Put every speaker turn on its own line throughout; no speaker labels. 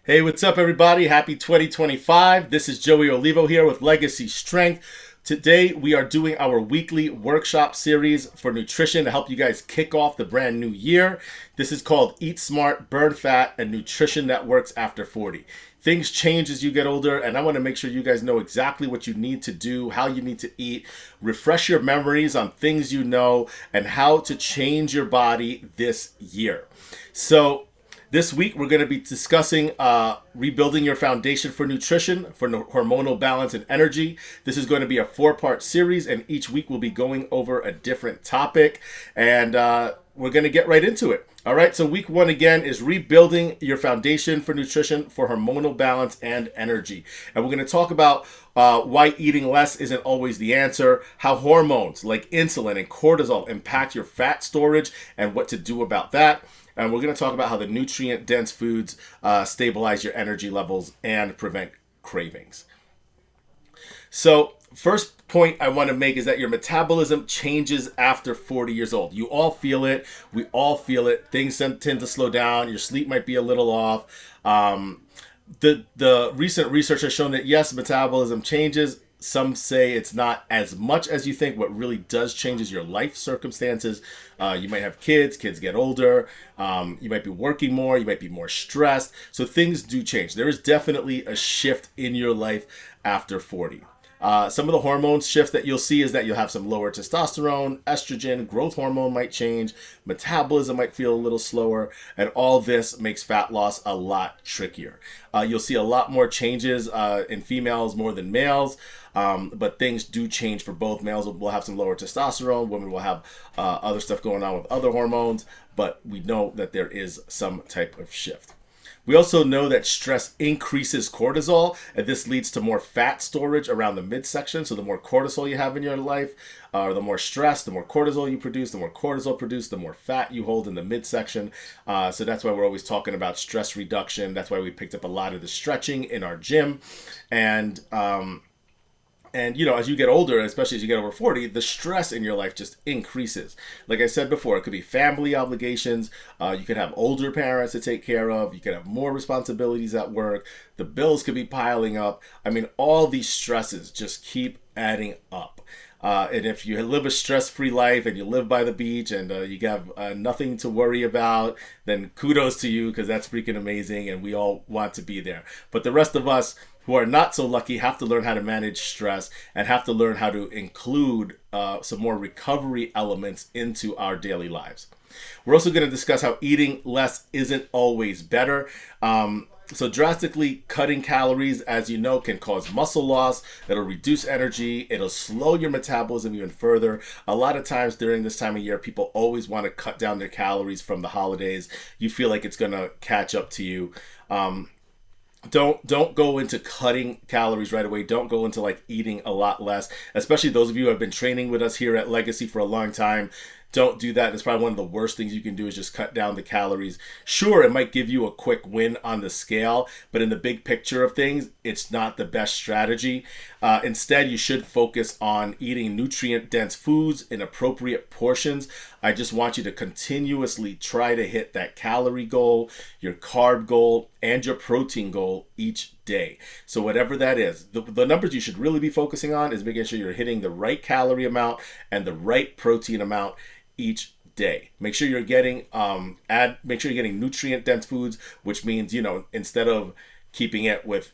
Hey, what's up, everybody? Happy 2025. This is Joey Olivo here with Legacy Strength. Today, we are doing our weekly workshop series for nutrition to help you guys kick off the brand new year. This is called Eat Smart, Burn Fat, and Nutrition That Works After 40. Things change as you get older, and I want to make sure you guys know exactly what you need to do, how you need to eat, refresh your memories on things you know, and how to change your body this year. So, this week, we're going to be discussing rebuilding your foundation for nutrition, for hormonal balance and energy. This is going to be a four-part series, and each week we'll be going over a different topic, and we're going to get right into it. All right, so week one again is rebuilding your foundation for nutrition, for hormonal balance and energy. And we're going to talk about why eating less isn't always the answer, how hormones like insulin and cortisol impact your fat storage, and what to do about that. And we're going to talk about how the nutrient-dense foods stabilize your energy levels and prevent cravings. So, first point I want to make is that your metabolism changes after 40 years old. You all feel it. We all feel it. Things tend to slow down. Your sleep might be a little off. The recent research has shown that yes, metabolism changes. Some say it's not as much as you think. What really does change is your life circumstances. You might have kids get older. You might be working more. You might be more stressed. So things do change. There is definitely a shift in your life after 40. Some of the hormone shifts that you'll see is that you'll have some lower testosterone, estrogen, growth hormone might change, metabolism might feel a little slower, and all this makes fat loss a lot trickier. You'll see a lot more changes in females more than males, but things do change for both. Males will have some lower testosterone, women will have other stuff going on with other hormones, but we know that there is some type of shift. We also know that stress increases cortisol, and this leads to more fat storage around the midsection. So the more cortisol you have in your life, or the more stress, the more cortisol you produce, the more cortisol produced, the more fat you hold in the midsection. So that's why we're always talking about stress reduction. That's why we picked up a lot of the stretching in our gym. And you know, as you get older, especially as you get over 40, the stress in your life just increases. Like I said before, it could be family obligations. You could have older parents to take care of. You could have more responsibilities at work. The bills could be piling up. I mean, all these stresses just keep adding up. And if you live a stress-free life and you live by the beach and you have nothing to worry about, then kudos to you, because that's freaking amazing and we all want to be there. But the rest of us who are not so lucky have to learn how to manage stress and have to learn how to include some more recovery elements into our daily lives. We're also going to discuss how eating less isn't always better. So drastically cutting calories, as you know, can cause muscle loss. It'll reduce energy. It'll slow your metabolism even further. A lot of times during this time of year, people always want to cut down their calories from the holidays. You feel like it's going to catch up to you. Don't go into cutting calories right away. Don't go into like eating a lot less, especially those of you who have been training with us here at Legacy for a long time. Don't do that. It's probably one of the worst things you can do is just cut down the calories. Sure, it might give you a quick win on the scale, but in the big picture of things, it's not the best strategy. Instead, you should focus on eating nutrient-dense foods in appropriate portions. I just want you to continuously try to hit that calorie goal, your carb goal, and your protein goal each day. So whatever that is, the numbers you should really be focusing on is making sure you're hitting the right calorie amount and the right protein amount each day. Make sure you're getting make sure you're getting nutrient dense foods, which means, you know, instead of keeping it with,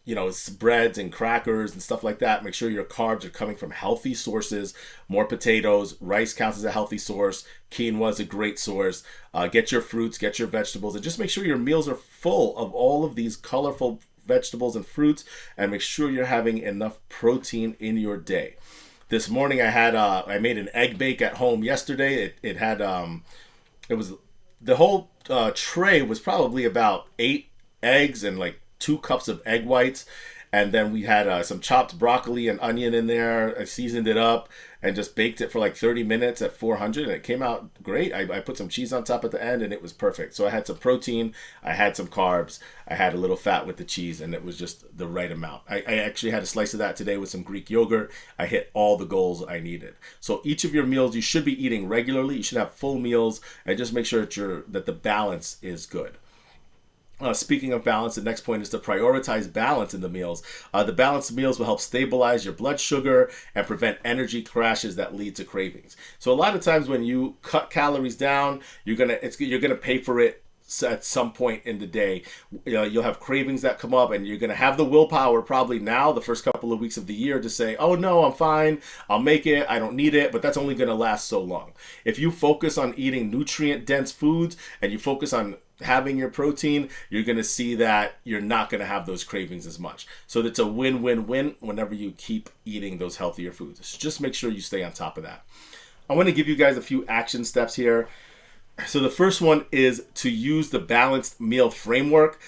you know, breads and crackers and stuff like that, make sure your carbs are coming from healthy sources. More potatoes. Rice counts as a healthy source. Quinoa is a great source. Get your fruits, get your vegetables, and just make sure your meals are full of all of these colorful vegetables and fruits, and make sure you're having enough protein in your day. This morning I made an egg bake at home yesterday. It had it was the whole tray was probably about 8 eggs and like 2 cups of egg whites, and then we had some chopped broccoli and onion in there. I seasoned it up and just baked it for like 30 minutes at 400, and it came out great. I put some cheese on top at the end, and it was perfect. So I had some protein, I had some carbs, I had a little fat with the cheese, and it was just the right amount. I actually had a slice of that today with some Greek yogurt. I hit all the goals I needed. So each of your meals you should be eating regularly. You should have full meals, and just make sure that the balance is good. Speaking of balance, the next point is to prioritize balance in the meals. The balanced meals will help stabilize your blood sugar and prevent energy crashes that lead to cravings. So a lot of times when you cut calories down, you're gonna pay for it at some point in the day. You'll have cravings that come up, and you're going to have the willpower probably now, the first couple of weeks of the year, to say, oh no, I'm fine, I'll make it, I don't need it. But that's only going to last so long. If you focus on eating nutrient dense foods and you focus on having your protein, you're going to see that you're not going to have those cravings as much. So it's a win-win-win whenever you keep eating those healthier foods. So just make sure you stay on top of that. I want to give you guys a few action steps here. So the first one is to use the balanced meal framework.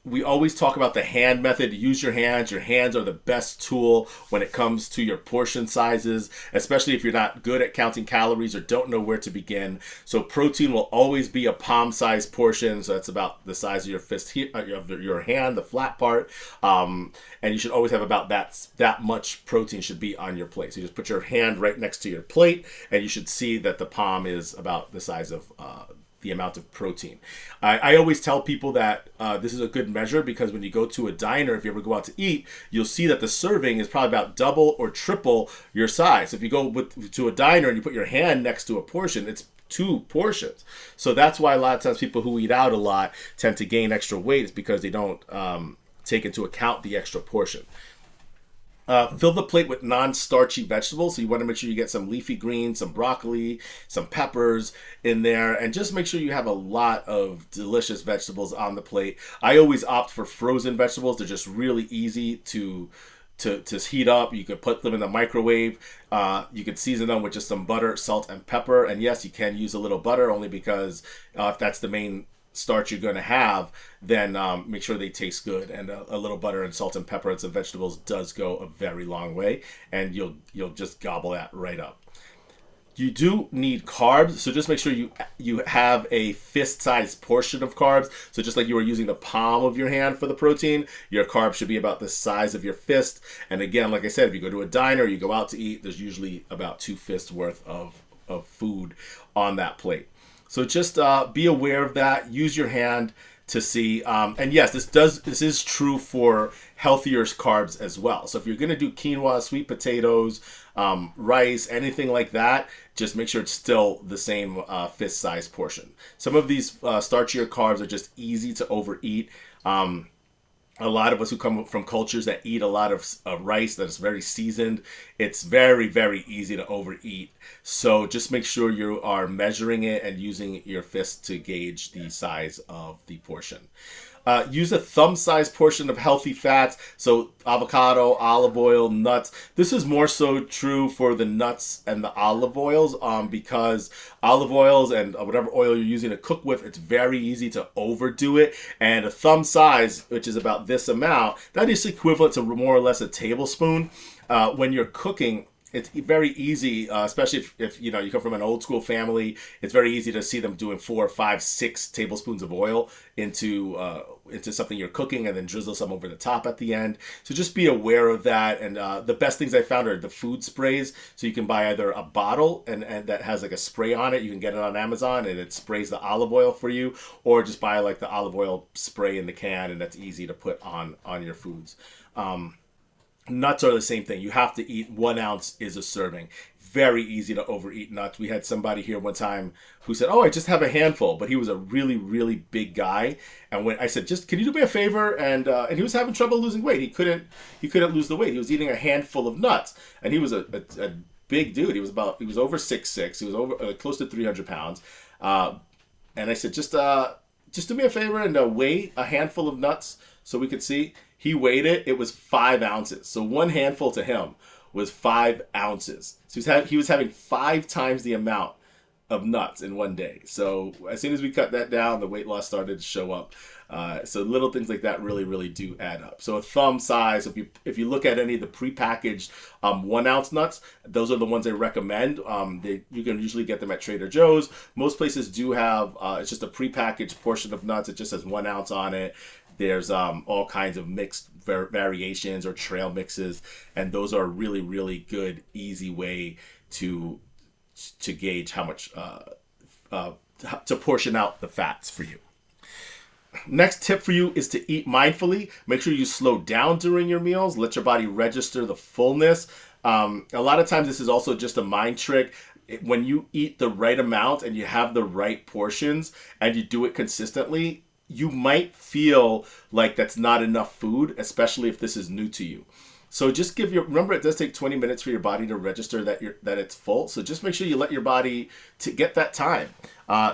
We always talk about the hand method. Use your hands. Your hands are the best tool when it comes to your portion sizes, especially if you're not good at counting calories or don't know where to begin. So protein will always be a palm-sized portion. So that's about the size of your fist here, of your hand, the flat part. And you should always have about that much protein should be on your plate. So you just put your hand right next to your plate, and you should see that the palm is about the size of the amount of protein. I always tell people that this is a good measure, because when you go to a diner, if you ever go out to eat, you'll see that the serving is probably about double or triple your size. If you go to a diner and you put your hand next to a portion, it's 2 portions. So that's why a lot of times people who eat out a lot tend to gain extra weight, is because they don't take into account the extra portion. Fill the plate with non-starchy vegetables. So you want to make sure you get some leafy greens, some broccoli, some peppers in there, and just make sure you have a lot of delicious vegetables on the plate. I always opt for frozen vegetables. They're just really easy to heat up. You could put them in the microwave. You could season them with just some butter, salt, and pepper. And yes, you can use a little butter, only because if that's the main starch you're going to have, then make sure they taste good. And a little butter and salt and pepper and some vegetables does go a very long way, and you'll just gobble that right up. You do need carbs, so just make sure you have a fist-sized portion of carbs. So just like you were using the palm of your hand for the protein, your carbs should be about the size of your fist. And again, like I said, if you go to a diner, you go out to eat, there's usually about 2 fists worth of food on that plate. So just be aware of that. Use your hand to see. And yes, this is true for healthier carbs as well. So if you're going to do quinoa, sweet potatoes, rice, anything like that, just make sure it's still the same fist-sized portion. Some of these starchier carbs are just easy to overeat. A lot of us who come from cultures that eat a lot of rice that is very seasoned, it's very, very easy to overeat. So just make sure you are measuring it and using your fist to gauge the size of the portion. Use a thumb-sized portion of healthy fats, so avocado, olive oil, nuts. This is more so true for the nuts and the olive oils, because olive oils and whatever oil you're using to cook with, it's very easy to overdo it. And a thumb size, which is about this amount, that is equivalent to more or less a tablespoon. When you're cooking, it's very easy, especially if you come from an old school family. It's very easy to see them doing 4, 5, 6 tablespoons of oil into something you're cooking, and then drizzle some over the top at the end. So just be aware of that. And the best things I found are the food sprays. So you can buy either a bottle and that has like a spray on it. You can get it on Amazon, and it sprays the olive oil for you, or just buy like the olive oil spray in the can, and that's easy to put on your foods. Nuts are the same thing. You have to eat 1 ounce is a serving. Very easy to overeat nuts. We had somebody here one time who said, "Oh, I just have a handful," but he was a really, really big guy. And when I said, "Just can you do me a favor?" and he was having trouble losing weight. He couldn't lose the weight. He was eating a handful of nuts, and he was a big dude. He was over 6'6". He was over close to 300 pounds. And I said, just do me a favor and weigh a handful of nuts so we could see. He weighed it. It was 5 ounces. So 1 handful to him was 5 ounces. So he was having 5 times the amount of nuts in one day. So as soon as we cut that down, the weight loss started to show up. So little things like that really, really do add up. So a thumb size, if you look at any of the prepackaged 1 ounce nuts, those are the ones I recommend. You can usually get them at Trader Joe's. Most places do have, it's just a prepackaged portion of nuts. It just has 1 ounce on it. There's all kinds of mixed variations or trail mixes, and those are a really, really good, easy way to gauge how much to portion out the fats for you. Next tip for you is to eat mindfully. Make sure you slow down during your meals. Let your body register the fullness. A lot of times this is also just a mind trick. When you eat the right amount and you have the right portions and you do it consistently, you might feel like that's not enough food, especially if this is new to you. So just remember it does take 20 minutes for your body to register that it's full. So just make sure you let your body to get that time.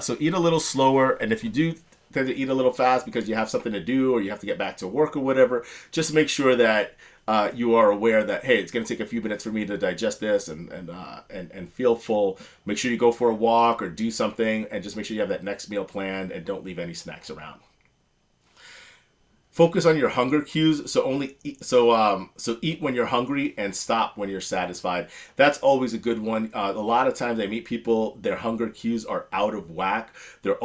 So eat a little slower, and if you do tend to eat a little fast because you have something to do or you have to get back to work or whatever, just make sure that you are aware that, hey, it's going to take a few minutes for me to digest this and feel full. Make sure you go for a walk or do something, and just make sure you have that next meal planned and don't leave any snacks around. Focus on your hunger cues. So eat when you're hungry and stop when you're satisfied. That's always a good one. A lot of times I meet people, their hunger cues are out of whack. They're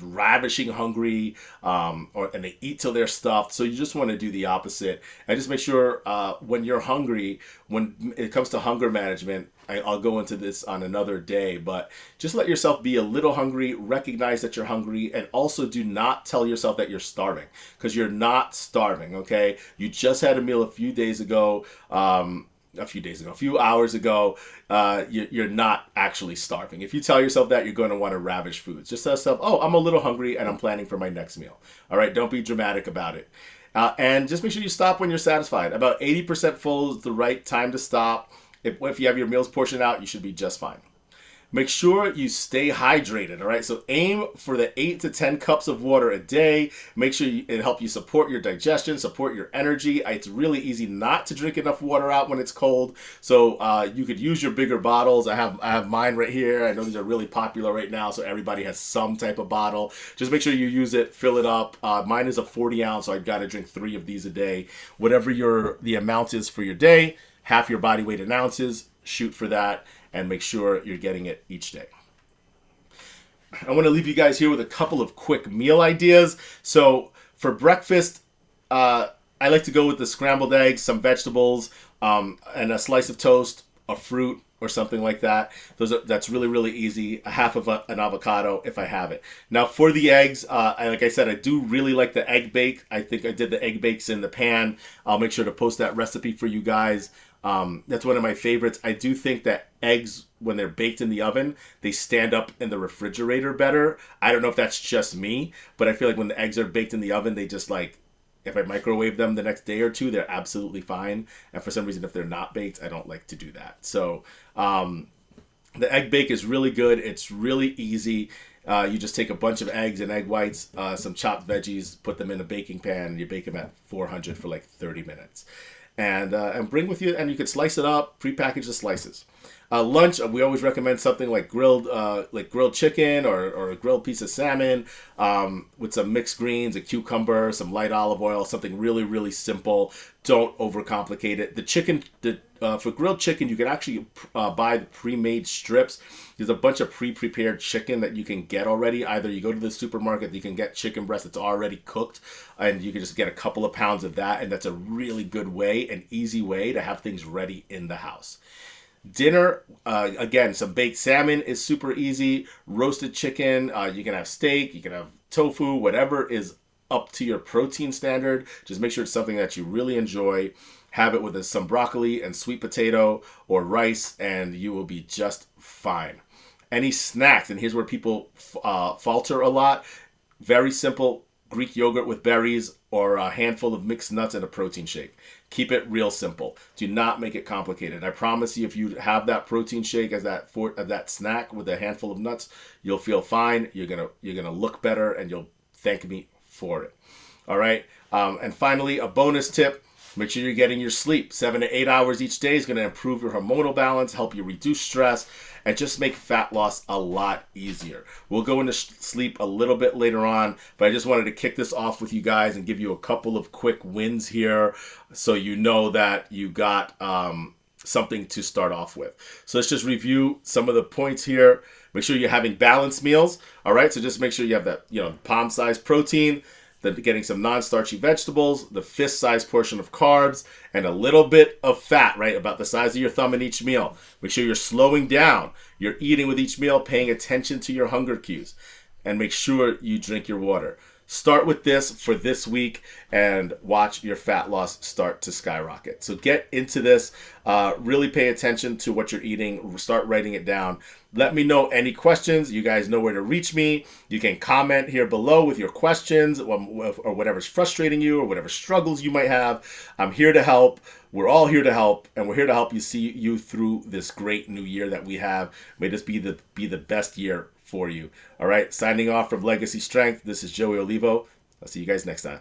ravishing hungry, and they eat till they're stuffed. So you just want to do the opposite, and just make sure when you're hungry, when it comes to hunger management, I'll go into this on another day, but just let yourself be a little hungry, recognize that you're hungry, and also do not tell yourself that you're starving, because you're not starving, okay? You just had a meal a few hours ago. You're not actually starving. If you tell yourself that, you're going to want to ravish foods. Just tell yourself, oh, I'm a little hungry and I'm planning for my next meal. All right, don't be dramatic about it. And just make sure you stop when you're satisfied. About 80% full is the right time to stop. If you have your meals portioned out, you should be just fine. Make sure you stay hydrated, all right? So aim for the 8 to 10 cups of water a day. Make sure it helps you support your digestion, support your energy. It's really easy not to drink enough water out when it's cold. So you could use your bigger bottles. I have mine right here. I know these are really popular right now, so everybody has some type of bottle. Just make sure you use it, fill it up. Mine is a 40 ounce, so I've got to drink 3 of these a day. Whatever the amount is for your day, half your body weight in ounces, shoot for that, and make sure you're getting it each day. I want to leave you guys here with a couple of quick meal ideas. So for breakfast, I like to go with the scrambled eggs, some vegetables, and a slice of toast, a fruit, or something like that. That's really, really easy. A half of an avocado if I have it. Now for the eggs, like I said, I do really like the egg bake. I think I did the egg bakes in the pan. I'll make sure to post that recipe for you guys. That's one of my favorites. I do think that eggs, when they're baked in the oven, they stand up in the refrigerator better. I don't know if that's just me, but I feel like when the eggs are baked in the oven, they just if I microwave them the next day or two, they're absolutely fine. And for some reason, if they're not baked, I don't like to do that. So the egg bake is really good. It's really easy. You just take a bunch of eggs and egg whites, some chopped veggies, put them in a baking pan, and you bake them at 400 for like 30 minutes. And bring with you, and you could slice it up, prepackage the slices. Lunch, we always recommend something like grilled chicken or a grilled piece of salmon with some mixed greens, a cucumber, some light olive oil, something really, really simple. Don't overcomplicate it. For grilled chicken, you can actually buy the pre-made strips. There's a bunch of pre-prepared chicken that you can get already. Either you go to the supermarket, you can get chicken breast that's already cooked, and you can just get a couple of pounds of that, and that's a really good way, an easy way to have things ready in the house. Dinner, again, some baked salmon is super easy. Roasted chicken, you can have steak, you can have tofu, whatever is up to your protein standard. Just make sure it's something that you really enjoy. Have it with some broccoli and sweet potato or rice, and you will be just fine. Any snacks, and here's where people falter a lot. Very simple Greek yogurt with berries or a handful of mixed nuts and a protein shake. Keep it real simple. Do not make it complicated. I promise you, if you have that protein shake as that snack with a handful of nuts, you'll feel fine. You're gonna look better, and you'll thank me for it. All right. And finally, a bonus tip. Make sure you're getting your sleep. 7 to 8 hours each day is going to improve your hormonal balance, help you reduce stress, and just make fat loss a lot easier. We'll go into sleep a little bit later on, but I just wanted to kick this off with you guys and give you a couple of quick wins here so you know that you got something to start off with. So let's just review some of the points here. Make sure you're having balanced meals. All right, so just make sure you have that, palm-sized protein, getting some non-starchy vegetables, the fist-sized portion of carbs, and a little bit of fat, right, about the size of your thumb in each meal. Make sure you're slowing down. You're eating with each meal, paying attention to your hunger cues, and make sure you drink your water. Start with this for this week and watch your fat loss start to skyrocket. So get into this. Really pay attention to what you're eating. Start writing it down. Let me know any questions. You guys know where to reach me. You can comment here below with your questions or whatever's frustrating you or whatever struggles you might have. I'm here to help. We're all here to help, and we're here to help you see you through this great new year that we have. May this be the best year for you. All right, signing off from Legacy Strength. This is Joey Olivo. I'll see you guys next time.